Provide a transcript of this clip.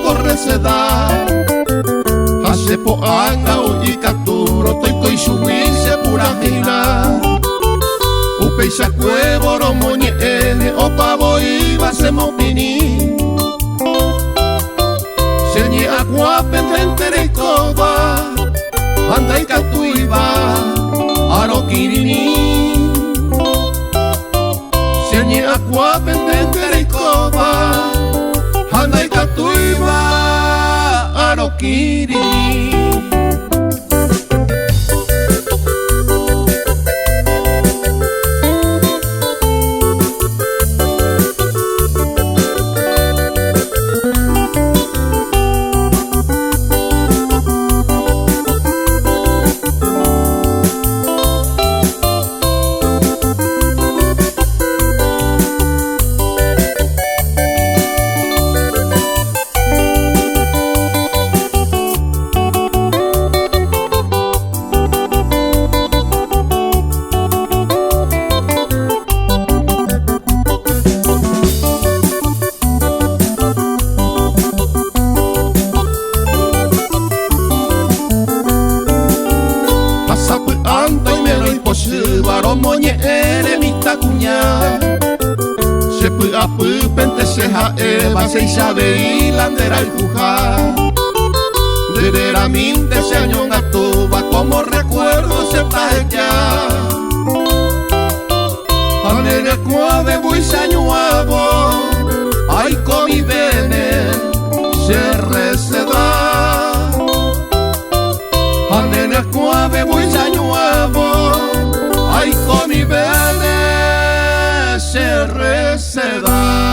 corre se da. Hace po anga o i capturo toi coi suise pura hina. Upeisa cuevo romoñe ene o pavo iba se mopini. Señi aqua pendente de coba. Anda i catuiba aro kirini. Señi aqua pendente de coba. Anda i catuiba aro kirini. Romoñe ere mita cuña. Se pua pente seja eva se isabe y landera el juja. Dedera minte se añonga tuba como recuerdo se paella. Anene cuave buisa ñuavo. Ay comi bene se receda. Anene cuave buisa ñuavo. Ay, con mi bene se receda.